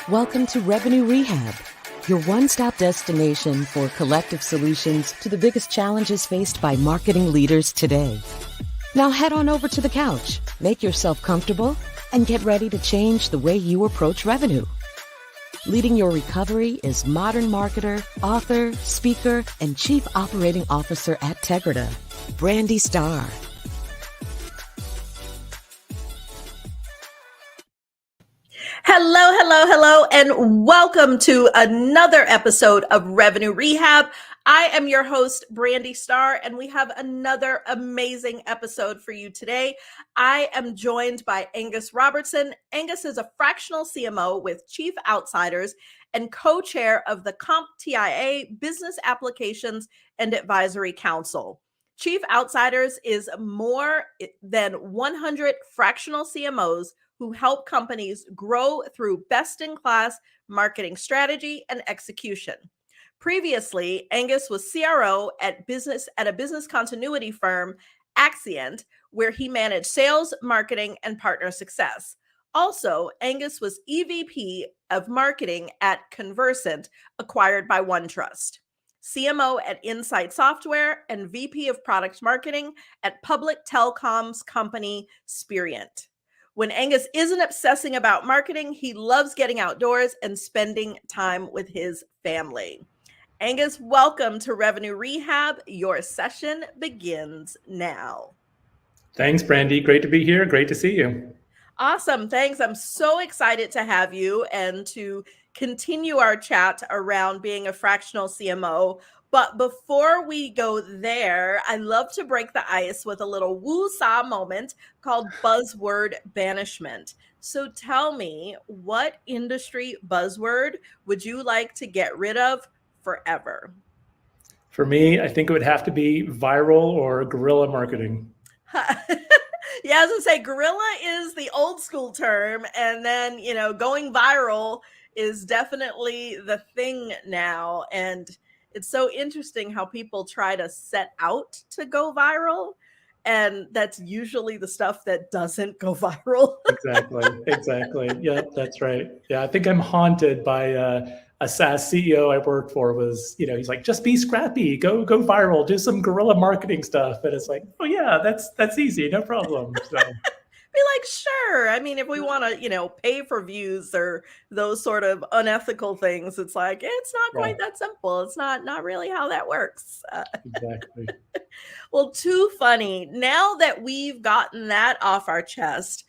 Welcome to Revenue Rehab, your one-stop destination for collective solutions to the biggest challenges faced by marketing leaders today. Now head on over to the couch, make yourself comfortable, and get ready to change the way you approach revenue. Leading your recovery is modern marketer, author, speaker, and chief operating officer at Tegrita, Brandi Starr. Hello, and welcome to another episode of Revenue Rehab. I am your host, Brandi Starr, and we have another amazing episode for you today. I am joined by Angus Robertson. Angus is a fractional CMO with Chief Outsiders and co-chair of the CompTIA Business Applications and Advisory Council. Chief Outsiders is more than 100 fractional CMOs who help companies grow through best-in-class marketing strategy and execution. Previously, Angus was CRO at a business continuity firm, Axcient, where he managed sales, marketing, and partner success. Also, Angus was EVP of Marketing at Conversant, acquired by OneTrust, CMO at insightsoftware, and VP of Product Marketing at public telecoms company Spirent. When Angus isn't obsessing about marketing, he loves getting outdoors and spending time with his family. Angus, welcome to Revenue Rehab. Your session begins now. Thanks, Brandi. Great to be here. Great to see you. Awesome. Thanks. I'm so excited to have you and to continue our chat around being a fractional CMO. But before we go there, I love to break the ice with a little woo-saw moment called buzzword banishment. So tell me, what industry buzzword would you like to get rid of forever? For me, I think it would have to be viral or guerrilla marketing. Yeah, I was gonna say guerrilla is the old school term, and then, going viral is definitely the thing now. And it's so interesting how people try to set out to go viral, and that's usually the stuff that doesn't go viral. Exactly. Yeah, that's right. Yeah, I think I'm haunted by a SaaS CEO I worked for was, he's like, just be scrappy, go viral, do some guerrilla marketing stuff. And it's like, oh yeah, that's easy, no problem. So. Be like, sure. I mean, if we want to, pay for views or those sort of unethical things, it's like, it's not quite that simple. It's not really how that works. Exactly. Well, too funny. Now that we've gotten that off our chest,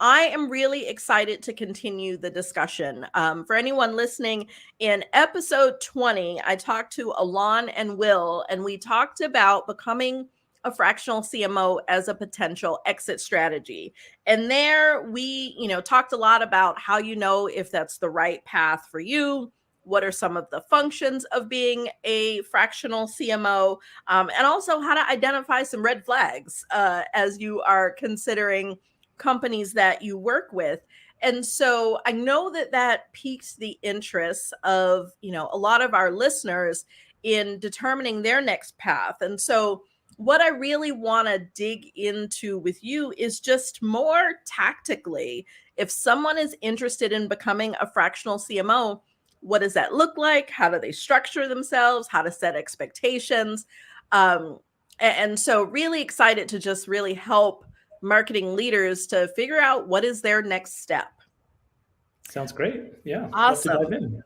I am really excited to continue the discussion. For anyone listening, in episode 20, I talked to Alon and Will, and we talked about becoming a fractional CMO as a potential exit strategy. And there we, talked a lot about how if that's the right path for you, what are some of the functions of being a fractional CMO, and also how to identify some red flags as you are considering companies that you work with. And so I know that piques the interest of, a lot of our listeners in determining their next path. And so what I really want to dig into with you is just more tactically, if someone is interested in becoming a fractional CMO, what does that look like? How do they structure themselves? How to set expectations? And so really excited to just really help marketing leaders to figure out what is their next step. Sounds great. Yeah. Awesome. Let's dive in.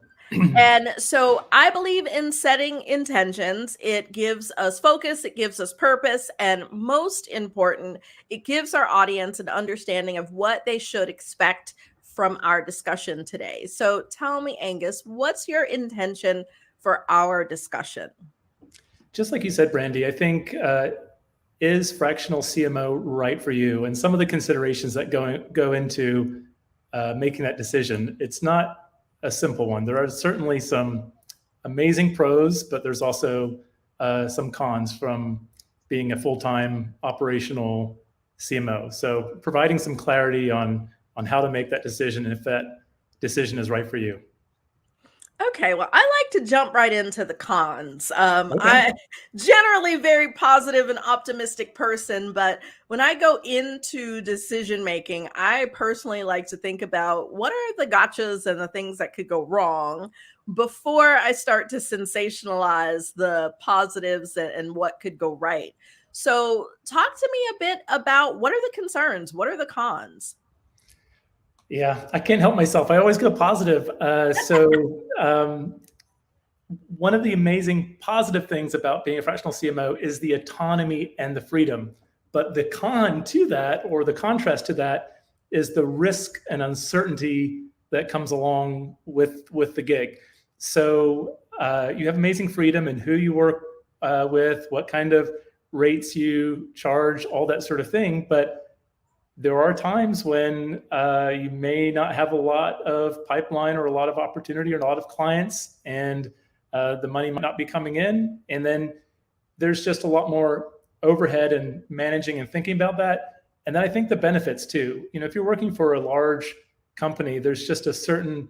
And so I believe in setting intentions. It gives us focus, it gives us purpose, and most important, it gives our audience an understanding of what they should expect from our discussion today. So tell me, Angus, what's your intention for our discussion? Just like you said, Brandi, I think is fractional CMO right for you? And some of the considerations that go into making that decision, it's not a simple one. There are certainly some amazing pros, but there's also some cons from being a full-time operational CMO. So providing some clarity on how to make that decision and if that decision is right for you. Okay, well, I like to jump right into the cons. Okay. I generally very positive and optimistic person, but when I go into decision making, I personally like to think about what are the gotchas and the things that could go wrong before I start to sensationalize the positives and what could go right. So talk to me a bit about what are the concerns? What are the cons? Yeah, I can't help myself. I always go positive. One of the amazing positive things about being a fractional CMO is the autonomy and the freedom. But the con to that, or the contrast to that, is the risk and uncertainty that comes along with the gig. So you have amazing freedom in who you work with, what kind of rates you charge, all that sort of thing. But there are times when you may not have a lot of pipeline or a lot of opportunity or a lot of clients, and the money might not be coming in. And then there's just a lot more overhead and managing and thinking about that. And then I think the benefits too. If you're working for a large company, there's just a certain,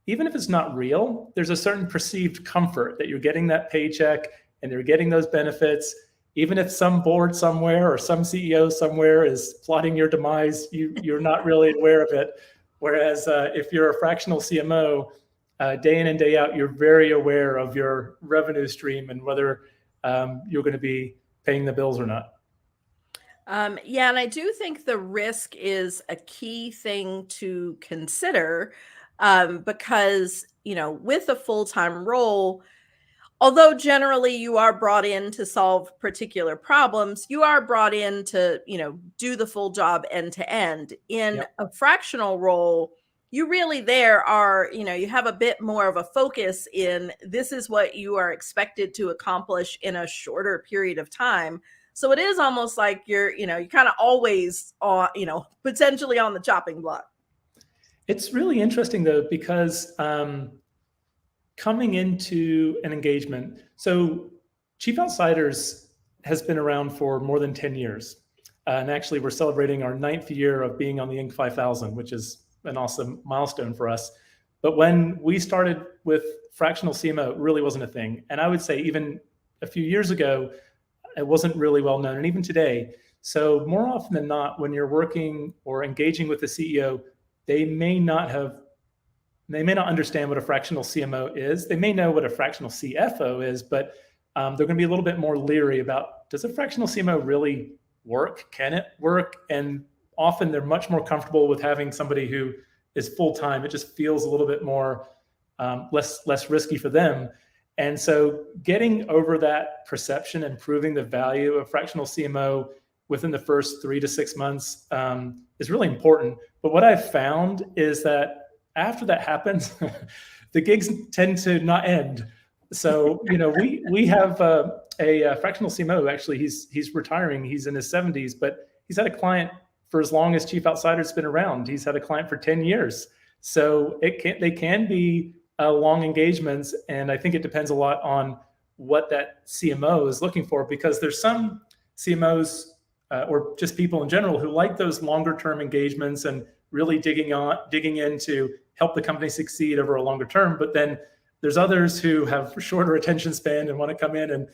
even if it's not real, there's a certain perceived comfort that you're getting that paycheck and you're getting those benefits. Even if some board somewhere or some CEO somewhere is plotting your demise, you're not really aware of it. Whereas if you're a fractional CMO, day in and day out, you're very aware of your revenue stream and whether you're going to be paying the bills or not. Yeah, and I do think the risk is a key thing to consider because, with a full-time role, although generally you are brought in to solve particular problems, you are brought in to, do the full job end to end. In a fractional role, you really you have a bit more of a focus in this is what you are expected to accomplish in a shorter period of time. So it is almost like you're kind of always on, potentially on the chopping block. It's really interesting though, because coming into an engagement, so Chief Outsiders has been around for more than 10 years. And actually we're celebrating our 9th year of being on the Inc. 5000, which is an awesome milestone for us. But when we started with fractional CMO, it really wasn't a thing. And I would say even a few years ago, it wasn't really well known, and even today. So more often than not, when you're working or engaging with the CEO, they may not understand what a fractional CMO is. They may know what a fractional CFO is, but they're going to be a little bit more leery about, does a fractional CMO really work? Can it work? And often they're much more comfortable with having somebody who is full-time. It just feels a little bit more less risky for them. And so getting over that perception and proving the value of fractional CMO within the first 3 to 6 months is really important. But what I've found is that after that happens, the gigs tend to not end. So, we have a fractional CMO who actually he's retiring. He's in his 70s, but he's had a client for as long as Chief Outsider's been around. He's had a client for 10 years. So they can be long engagements. And I think it depends a lot on what that CMO is looking for, because there's some CMOs or just people in general who like those longer term engagements and really digging in to help the company succeed over a longer term. But then there's others who have shorter attention span and want to come in and,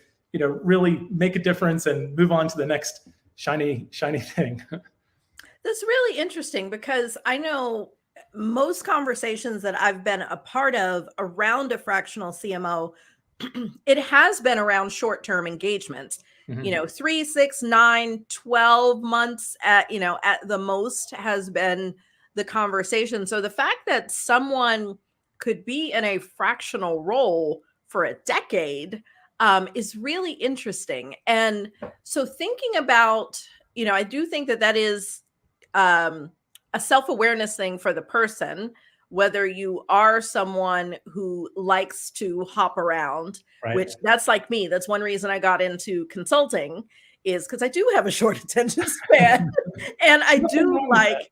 really make a difference and move on to the next shiny thing. That's really interesting because I know most conversations that I've been a part of around a fractional CMO, it has been around short-term engagements. Mm-hmm. 3, 6, 9, 12 months at the most has been the conversation. So the fact that someone could be in a fractional role for a decade is really interesting. And so thinking about, I do think that is a self-awareness thing for the person, whether you are someone who likes to hop around, Right. which that's like me. That's one reason I got into consulting, is because I do have a short attention span. And I do like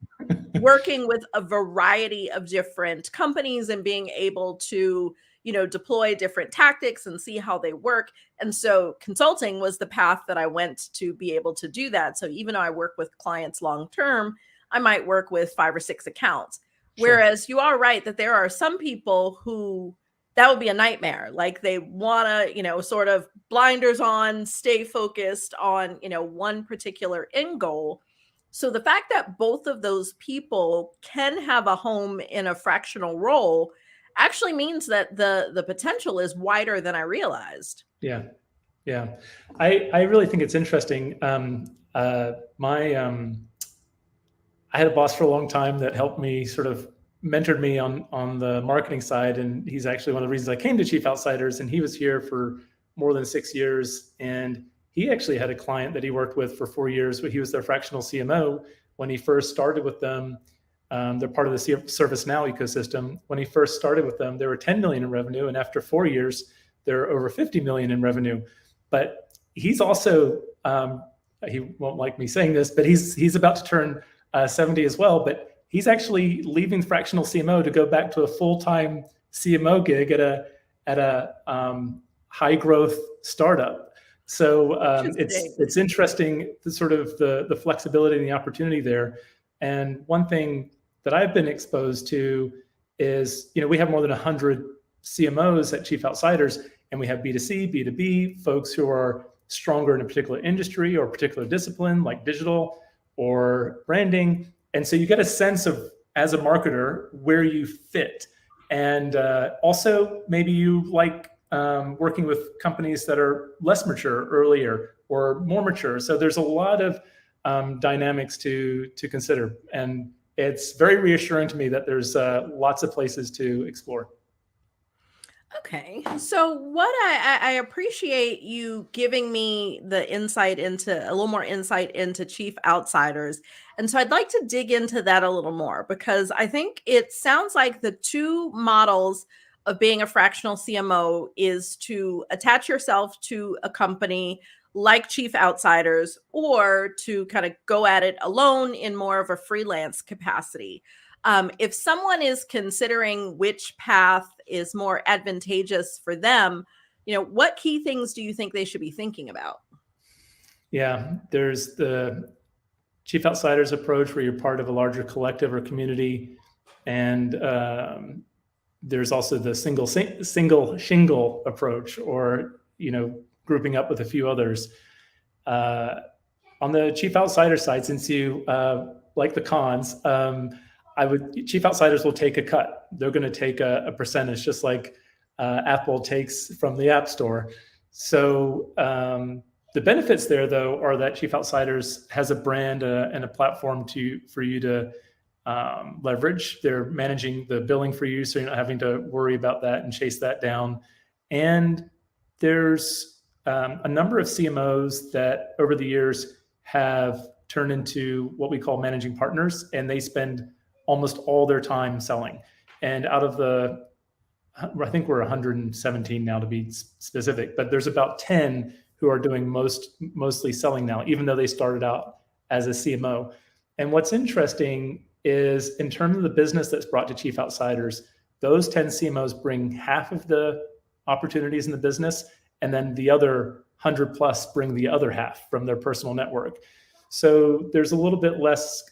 working with a variety of different companies and being able to, deploy different tactics and see how they work. And so consulting was the path that I went to be able to do that. So even though I work with clients long-term, I might work with 5 or 6 accounts. Sure. Whereas you are right that there are some people who that would be a nightmare. Like they want to, sort of blinders on, stay focused on, one particular end goal. So the fact that both of those people can have a home in a fractional role actually means that the potential is wider than I realized. Yeah. Yeah. I really think it's interesting. I had a boss for a long time that helped me, sort of mentored me on the marketing side. And he's actually one of the reasons I came to Chief Outsiders. And he was here for more than 6 years. And he actually had a client that he worked with for 4 years, but he was their fractional CMO when he first started with them. They're part of the ServiceNow ecosystem. When he first started with them, they were 10 million in revenue. And after 4 years, they're over 50 million in revenue. But he's also, he won't like me saying this, but he's about to turn 70 as well, but he's actually leaving fractional CMO to go back to a full-time CMO gig at a high growth startup. So it's interesting, the sort of the flexibility and the opportunity there. And one thing that I've been exposed to is, we have more than 100 CMOs at Chief Outsiders, and we have B2C, B2B, folks who are stronger in a particular industry or a particular discipline like digital or branding. And so you get a sense of, as a marketer, where you fit. And also maybe you like working with companies that are less mature earlier or more mature. So there's a lot of dynamics to consider. And it's very reassuring to me that there's lots of places to explore. Okay. So what I appreciate you giving me the insight into a little more insight into Chief Outsiders. And so I'd like to dig into that a little more, because I think it sounds like the two models of being a fractional CMO is to attach yourself to a company like Chief Outsiders, or to kind of go at it alone in more of a freelance capacity. If someone is considering which path is more advantageous for them, what key things do you think they should be thinking about? Yeah, there's the Chief Outsiders approach, where you're part of a larger collective or community. And there's also the single shingle approach, or, grouping up with a few others. On the Chief Outsider side, since you like the cons, Chief Outsiders will take a cut. They're going to take a percentage, just like Apple takes from the App Store. So the benefits there, though, are that Chief Outsiders has a brand and a platform for you to leverage. They're managing the billing for you, so you're not having to worry about that and chase that down. And there's a number of CMOs that over the years have turned into what we call managing partners, and they spend almost all their time selling. And out of I think we're 117 now to be specific, but there's about 10 who are doing mostly selling now, even though they started out as a CMO. And what's interesting is, in terms of the business that's brought to Chief Outsiders, those 10 CMOs bring half of the opportunities in the business, and then the other 100 plus bring the other half from their personal network. So there's a little bit less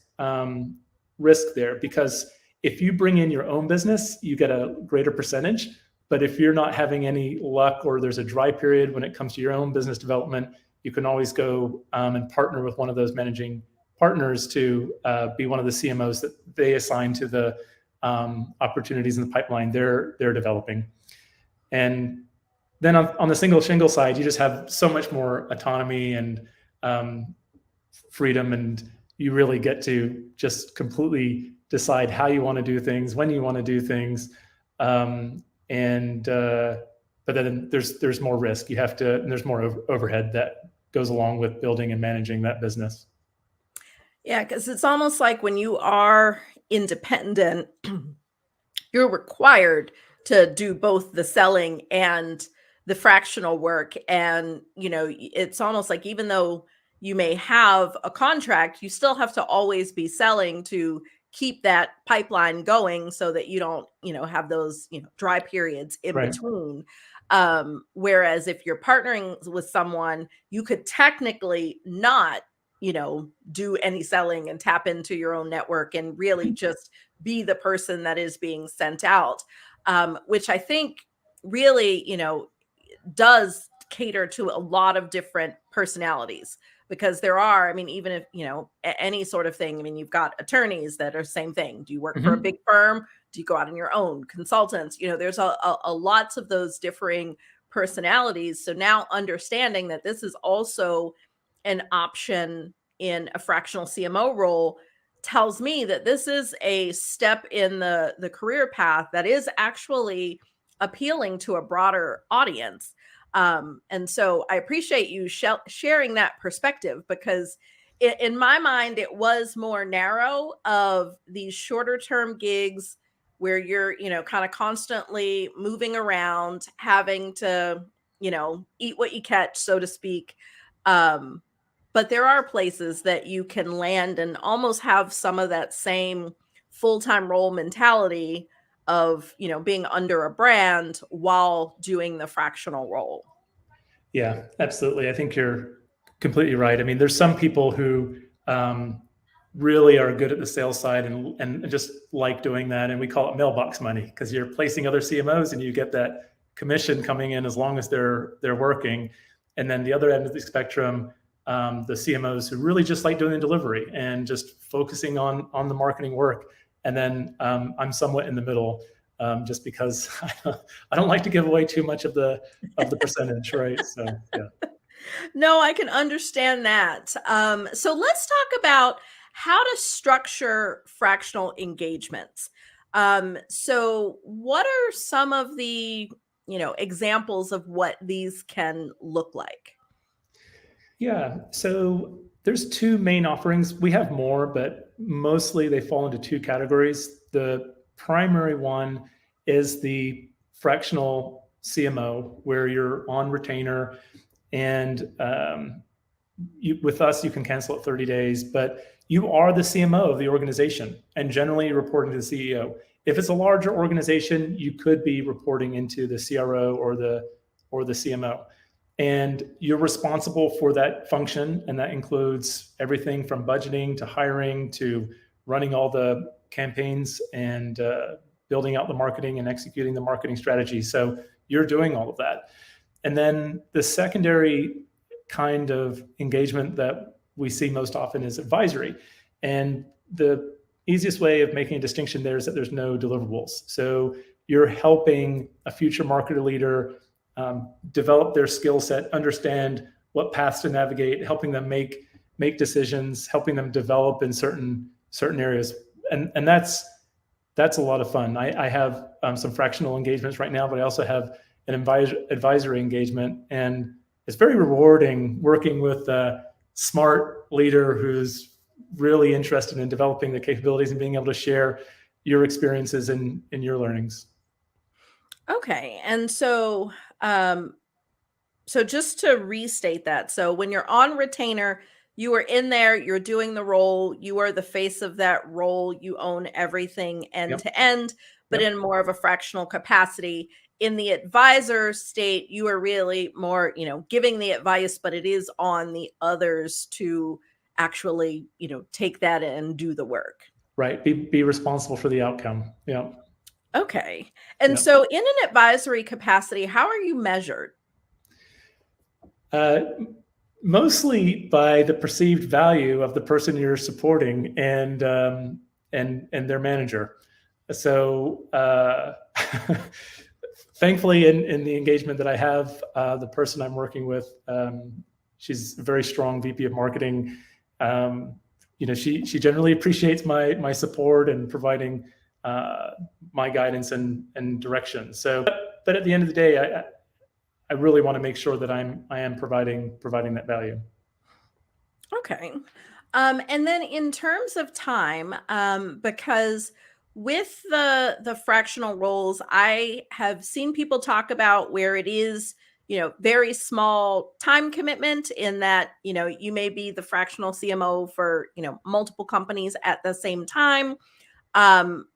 risk there, because if you bring in your own business, you get a greater percentage. But if you're not having any luck, or there's a dry period when it comes to your own business development, you can always go and partner with one of those managing partners to be one of the CMOs that they assign to the opportunities in the pipeline they're developing. And then on the single shingle side, you just have so much more autonomy and freedom, and you really get to just completely decide how you want to do things, when you want to do things. But then there's more risk. You have to, and there's more overhead that goes along with building and managing that business. Yeah, because it's almost like when you are independent, you're required to do both the selling and the fractional work. And, it's almost like, even though you may have a contract, you still have to always be selling to keep that pipeline going, so that you don't, have those, dry periods in between. Whereas if you're partnering with someone, you could technically not, do any selling and tap into your own network and really just be the person that is being sent out, which I think really, does cater to a lot of different personalities, because there are, I mean, even if, any sort of thing, I mean, you've got attorneys that are same thing. Do you work for a big firm? Do you go out on your own? Consultants, there's a lots of those differing personalities. So now understanding that this is also an option in a fractional CMO role tells me that this is a step in the career path that is actually appealing to a broader audience. And so I appreciate you sharing that perspective, because in my mind, it was more narrow of these shorter term gigs where you're, kind of constantly moving around, having to, eat what you catch, so to speak. But there are places that you can land and almost have some of that same full-time role mentality of, being under a brand while doing the fractional role. Yeah, absolutely. I think you're completely right. I mean, there's some people who really are good at the sales side and just like doing that. And we call it mailbox money, because you're placing other CMOs and you get that commission coming in as long as they're working. And then the other end of the spectrum, the CMOs who really just like doing the delivery and just focusing on the marketing work. And then I'm somewhat in the middle, just because I don't like to give away too much of the percentage, right? So yeah. No, I can understand that. So let's talk about how to structure fractional engagements. So what are some of the, examples of what these can look like? Yeah, so there's two main offerings. We have more, but mostly they fall into two categories. The primary one is the fractional CMO, where you're on retainer, and with us, you can cancel at 30 days, but you are the CMO of the organization, and generally reporting to the CEO. If it's a larger organization, you could be reporting into the CRO or the CMO. And you're responsible for that function. And that includes everything from budgeting to hiring to running all the campaigns and building out the marketing and executing the marketing strategy. So you're doing all of that. And then the secondary kind of engagement that we see most often is advisory. And the easiest way of making a distinction there is that there's no deliverables. So you're helping a future marketer leader develop their skill set, understand what paths to navigate, helping them make decisions, helping them develop in certain areas, and that's a lot of fun. I have some fractional engagements right now, but I also have an advisory engagement, and it's very rewarding working with a smart leader who's really interested in developing the capabilities and being able to share your experiences and your learnings. Okay, and so just to restate that, so when you're on retainer, you are in there, you're doing the role, you are the face of that role, you own everything end to end, but in more of a fractional capacity. In the advisor state, you are really more, giving the advice, but it is on the others to actually, take that and do the work. Right. Be responsible for the outcome. Yeah. Okay. And so in an advisory capacity, how are you measured? Mostly by the perceived value of the person you're supporting and their manager. So thankfully, in the engagement that I have, the person I'm working with, she's a very strong VP of Marketing. She generally appreciates my support and providing my guidance and direction. So, but at the end of the day, I really want to make sure that I am providing that value. Okay. And then in terms of time, because with the fractional roles, I have seen people talk about where it is, very small time commitment in that, you may be the fractional CMO for, multiple companies at the same time.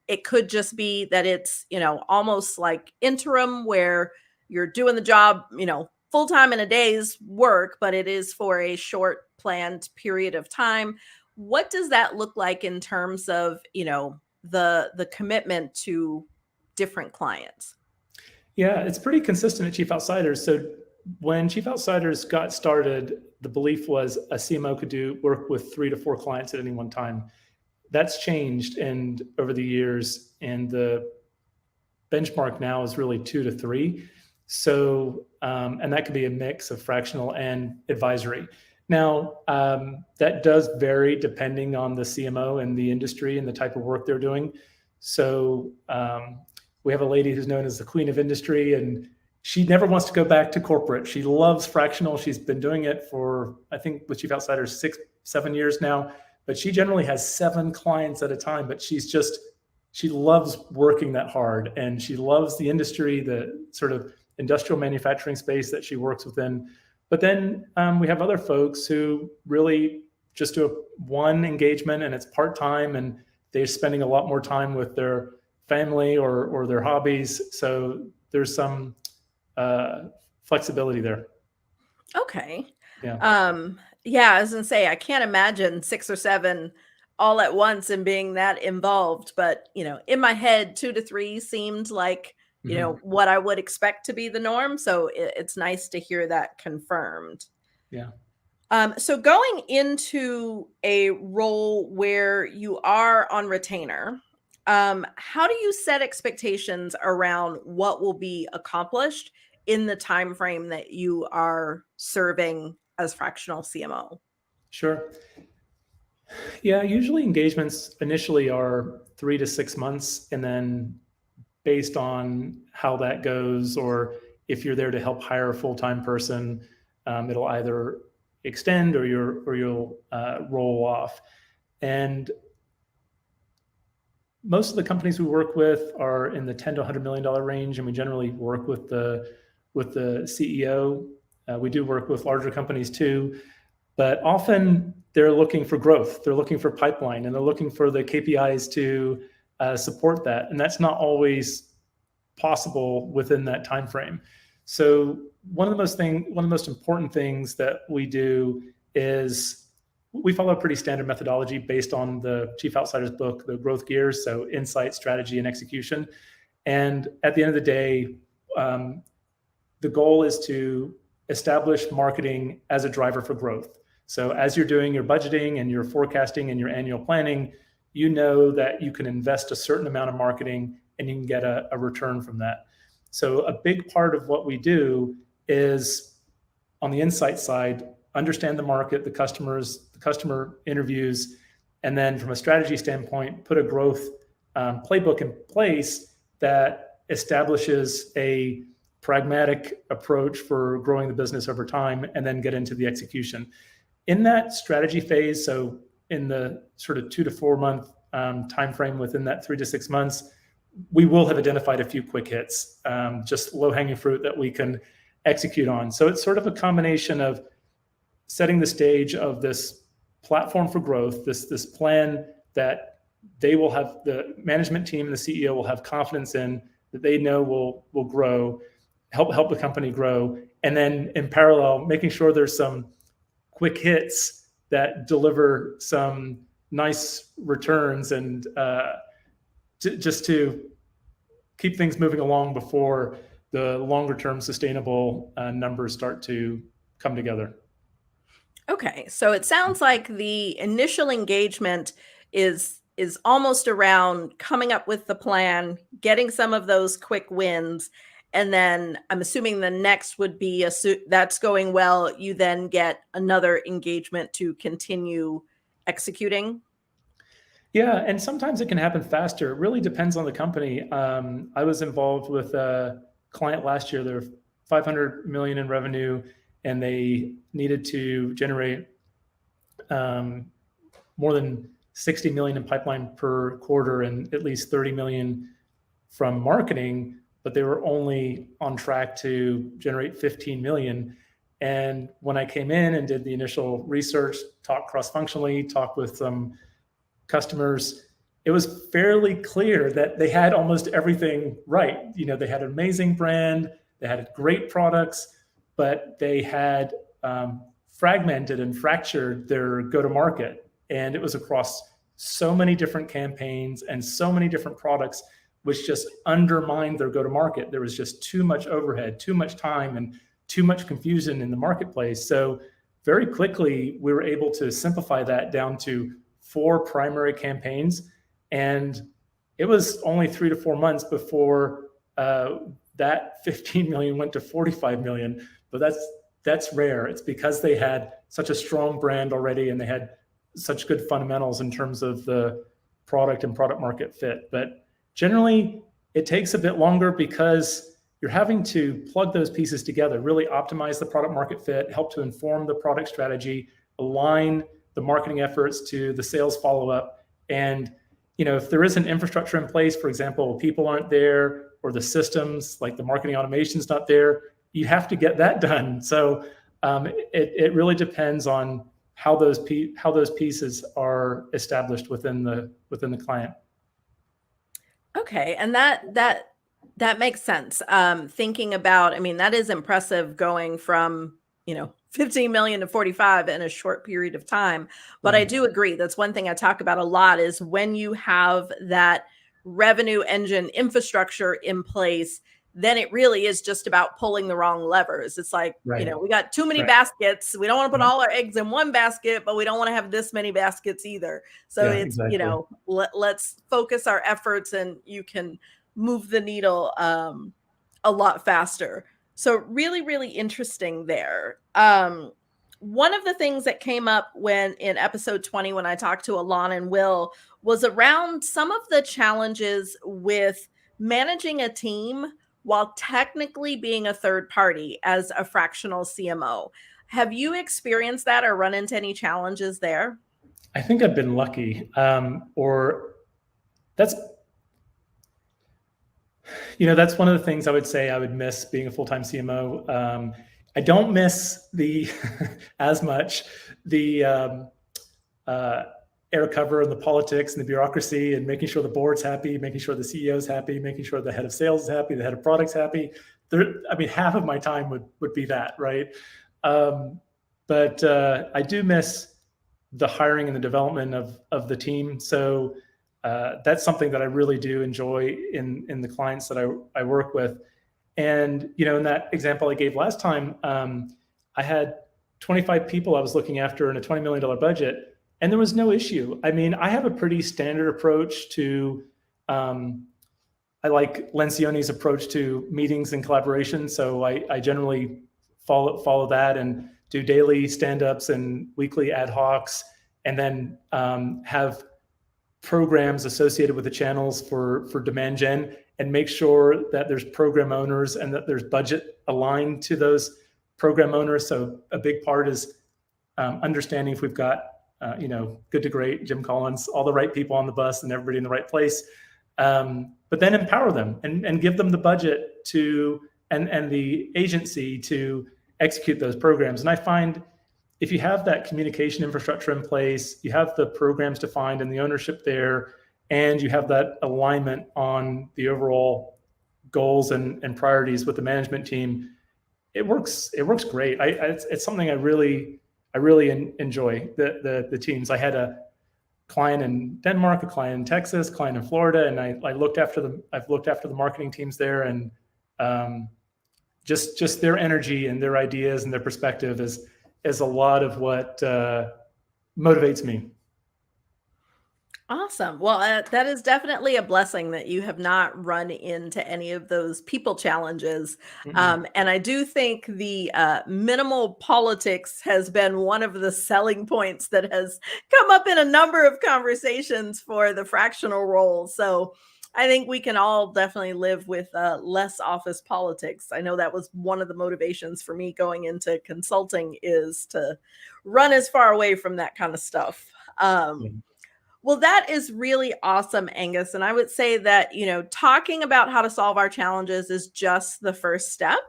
It could just be that it's, almost like interim where you're doing the job, full time in a day's work, but it is for a short planned period of time. What does that look like in terms of, the commitment to different clients? Yeah, it's pretty consistent at Chief Outsiders. So when Chief Outsiders got started, the belief was a CMO could work with 3 to 4 clients at any one time. That's changed and over the years, and the benchmark now is really 2 to 3. So, and that could be a mix of fractional and advisory. Now, that does vary depending on the CMO and the industry and the type of work they're doing. So we have a lady who's known as the queen of industry, and she never wants to go back to corporate. She loves fractional. She's been doing it for, I think, with Chief Outsiders, 6-7 years now, but she generally has 7 clients at a time, but she loves working that hard, and she loves the industry, the sort of industrial manufacturing space that she works within. But then we have other folks who really just do one engagement and it's part-time, and they're spending a lot more time with their family or their hobbies. So there's some flexibility there. Okay. Yeah. Yeah, I was gonna say, I can't imagine 6 or 7 all at once and being that involved. But, in my head, 2 to 3 seemed like, what I would expect to be the norm. So it's nice to hear that confirmed. Yeah. So going into a role where you are on retainer, how do you set expectations around what will be accomplished in the time frame that you are serving as fractional CMO? Sure. Yeah, usually engagements initially are 3 to 6 months, and then based on how that goes, or if you're there to help hire a full-time person, it'll either extend or you'll roll off. And most of the companies we work with are in the $10 to $100 million range, and we generally work with the CEO. We do work with larger companies too, but often they're looking for growth. They're looking for pipeline, and they're looking for the KPIs to support that. And that's not always possible within that time frame. So one of the most important things that we do is we follow a pretty standard methodology based on the Chief Outsiders book, the growth gears, so insight, strategy, and execution. And at the end of the day, the goal is to establish marketing as a driver for growth. So as you're doing your budgeting and your forecasting and your annual planning, you know that you can invest a certain amount of marketing and you can get a return from that. So a big part of what we do is, on the insight side, understand the market, the customer interviews, and then from a strategy standpoint, put a growth playbook in place that establishes a pragmatic approach for growing the business over time, and then get into the execution. In that strategy phase, so in the sort of 2 to 4 month timeframe within that 3 to 6 months, we will have identified a few quick hits, just low-hanging fruit that we can execute on. So it's sort of a combination of setting the stage of this platform for growth, this plan that they will have, the management team and the CEO will have confidence in, that they know will grow, help the company grow, and then in parallel, making sure there's some quick hits that deliver some nice returns, and just to keep things moving along before the longer term sustainable numbers start to come together. Okay, so it sounds like the initial engagement is almost around coming up with the plan, getting some of those quick wins, and then I'm assuming the next would be that's going well, you then get another engagement to continue executing. Yeah, and sometimes it can happen faster. It really depends on the company. I was involved with a client last year. They're $500 million in revenue, and they needed to generate more than 60 million in pipeline per quarter and at least 30 million from marketing, but they were only on track to generate 15 million. And when I came in and did the initial research, talked cross-functionally, talked with some customers, it was fairly clear that they had almost everything right. You know, they had an amazing brand, they had great products, but they had fragmented and fractured their go-to-market. And it was across so many different campaigns and so many different products which just undermined their go-to-market. There was just too much overhead, too much time, and too much confusion in the marketplace. So very quickly, we were able to simplify that down to 4 primary campaigns. And it was only 3 to 4 months before that 15 million went to 45 million. But that's rare. It's because they had such a strong brand already, and they had such good fundamentals in terms of the product and product market fit. But generally, it takes a bit longer because you're having to plug those pieces together, really optimize the product market fit, help to inform the product strategy, align the marketing efforts to the sales follow-up. And if there is an infrastructure in place, for example, people aren't there, or the systems like the marketing automation is not there, you have to get that done. So it really depends on how those pieces are established within the client. Okay, and that makes sense. Thinking about, that is impressive going from 15 million to 45 in a short period of time. But I do agree, that's one thing I talk about a lot, is when you have that revenue engine infrastructure in place, then it really is just about pulling the wrong levers. It's like, we got too many baskets. We don't want to put all our eggs in one basket, but we don't want to have this many baskets either. So let's focus our efforts, and you can move the needle a lot faster. So really, really interesting there. One of the things that came up in episode 20, when I talked to Alon and Will, was around some of the challenges with managing a team while technically being a third party as a fractional CMO. Have you experienced that or run into any challenges there? I think I've been lucky, or that's one of the things I would say I would miss being a full-time CMO. I don't miss as much the air cover and the politics and the bureaucracy and making sure the board's happy, making sure the CEO's happy, making sure the head of sales is happy, the head of product's happy. Half of my time would be that, right? But I do miss the hiring and the development of the team. So that's something that I really do enjoy in the clients that I work with. And, in that example I gave last time, I had 25 people I was looking after in a $20 million budget. And there was no issue. I have a pretty standard approach to, I like Lencioni's approach to meetings and collaboration. So I generally follow that and do daily stand-ups and weekly ad hocs, and then have programs associated with the channels for demand gen, and make sure that there's program owners and that there's budget aligned to those program owners. So a big part is understanding if we've got good to great, Jim Collins, all the right people on the bus and everybody in the right place. But then empower them and give them the budget and the agency to execute those programs. And I find if you have that communication infrastructure in place, you have the programs defined and the ownership there, and you have that alignment on the overall goals and priorities with the management team, it works great. It's something I really enjoy, the teams. I had a client in Denmark, a client in Texas, a client in Florida, and I've looked after the marketing teams there, and just their energy and their ideas and their perspective is a lot of what motivates me. Awesome. Well, that is definitely a blessing that you have not run into any of those people challenges. And I do think the minimal politics has been one of the selling points that has come up in a number of conversations for the fractional role. So I think we can all definitely live with less office politics. I know that was one of the motivations for me going into consulting, is to run as far away from that kind of stuff. Well, that is really awesome, Angus. And I would say that, talking about how to solve our challenges is just the first step.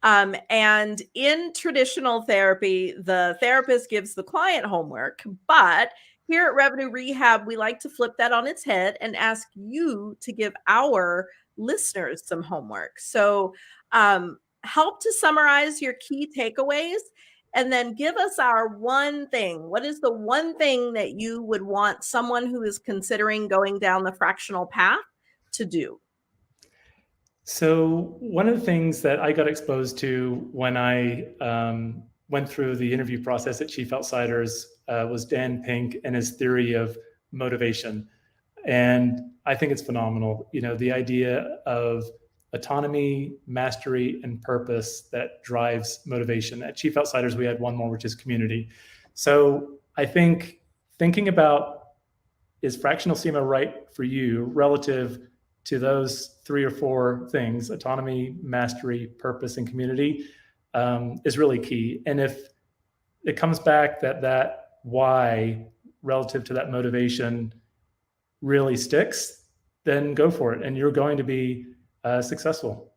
And in traditional therapy, the therapist gives the client homework. But here at Revenue Rehab, we like to flip that on its head and ask you to give our listeners some homework. So help to summarize your key takeaways, and then give us our one thing. What is the one thing that you would want someone who is considering going down the fractional path to do? So one of the things that I got exposed to when I went through the interview process at Chief Outsiders was Dan Pink and his theory of motivation. And I think it's phenomenal. The idea of autonomy, mastery, and purpose that drives motivation. At Chief Outsiders, we had one more, which is community. So I think thinking about, is fractional CMO right for you relative to those 3 or 4 things, autonomy, mastery, purpose, and community, is really key. And if it comes back that why relative to that motivation really sticks, then go for it. And you're going to be successful.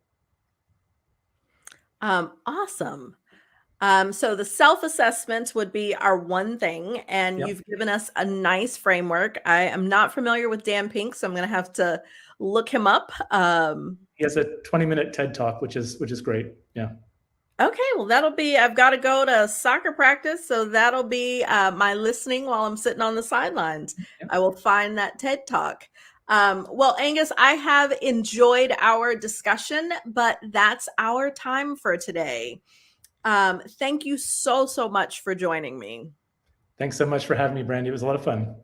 Awesome. So the self-assessment would be our one thing, and Yep. you've given us a nice framework. I am not familiar with Dan Pink, so I'm going to have to look him up. He has a 20-minute TED Talk, which is great. Yeah. Okay, well, I've got to go to soccer practice, so that'll be my listening while I'm sitting on the sidelines. Yep. I will find that TED Talk. Well, Angus, I have enjoyed our discussion, but that's our time for today. Thank you so much for joining me. Thanks so much for having me, Brandi. It was a lot of fun.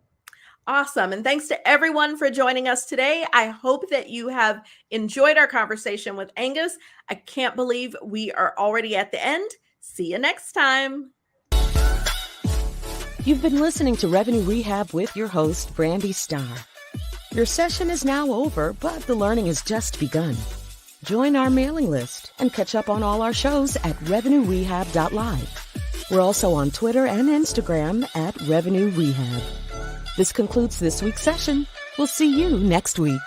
Awesome. And thanks to everyone for joining us today. I hope that you have enjoyed our conversation with Angus. I can't believe we are already at the end. See you next time. You've been listening to Revenue Rehab with your host, Brandi Starr. Your session is now over, but the learning has just begun. Join our mailing list and catch up on all our shows at revenuerehab.live. We're also on Twitter and Instagram at Revenue Rehab. This concludes this week's session. We'll see you next week.